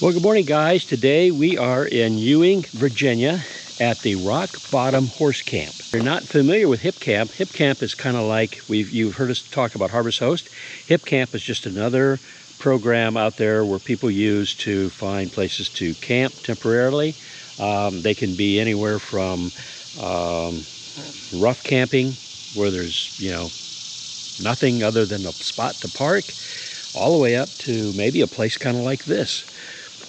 Well, good morning, guys. Today we are in Ewing, Virginia at the Rock Bottom Horse Camp. If you're not familiar with Hipcamp, Hipcamp is kind of like, you've heard us talk about Harvest Host. Hipcamp is just another program out there where people use to find places to camp temporarily. They can be anywhere from rough camping, where there's, nothing other than a spot to park, all the way up to maybe a place kind of like this.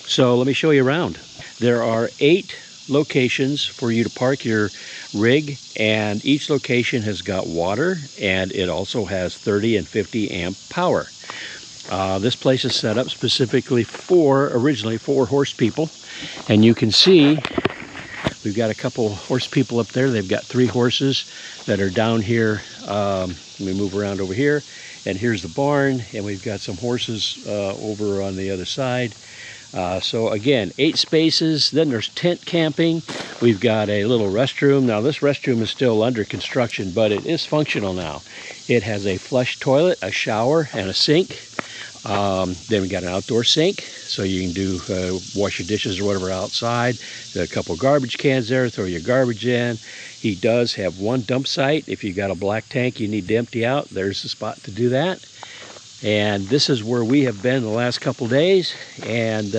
So let me show you around. There are 8 locations for you to park your rig, and each location has got water, and it also has 30 and 50 amp power. This place is set up specifically originally for horse people, and you can see we've got a couple horse people up there. They've got 3 horses that are down here. Let me move around over here, and here's the barn, and we've got some horses over on the other side. So again, 8 spaces. Then there's tent camping. We've got a little restroom. Now this restroom is still under construction, but it is functional now. It has a flush toilet, a shower, and a sink. Then we got an outdoor sink, so you can do wash your dishes or whatever outside. Got a couple garbage cans there, throw your garbage in. He does have 1 dump site. If you got a black tank you need to empty out, there's the spot to do that. And this is where we have been the last couple days, and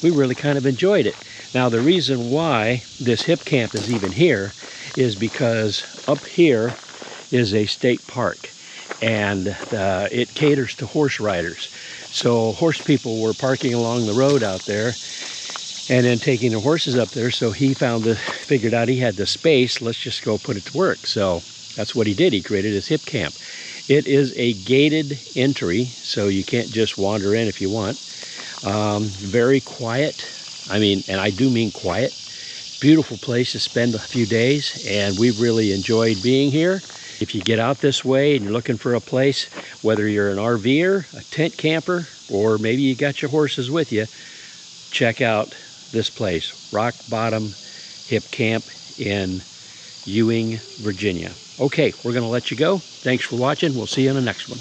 we really kind of enjoyed it. Now the reason why this Hipcamp is even here is because up here is a state park, and it caters to horse riders. So horse people were parking along the road out there and then taking their horses up there. So he figured out he had the space. Let's just go put it to work. So that's what he did. He created his Hipcamp. It is a gated entry, so you can't just wander in if you want. Very quiet. And I do mean quiet. Beautiful place to spend a few days, and we've really enjoyed being here. If you get out this way and you're looking for a place, whether you're an RVer, a tent camper, or maybe you got your horses with you, check out this place, Rock Bottom Hipcamp in Ewing, Virginia. Okay, we're going to let you go. Thanks for watching. We'll see you on the next one.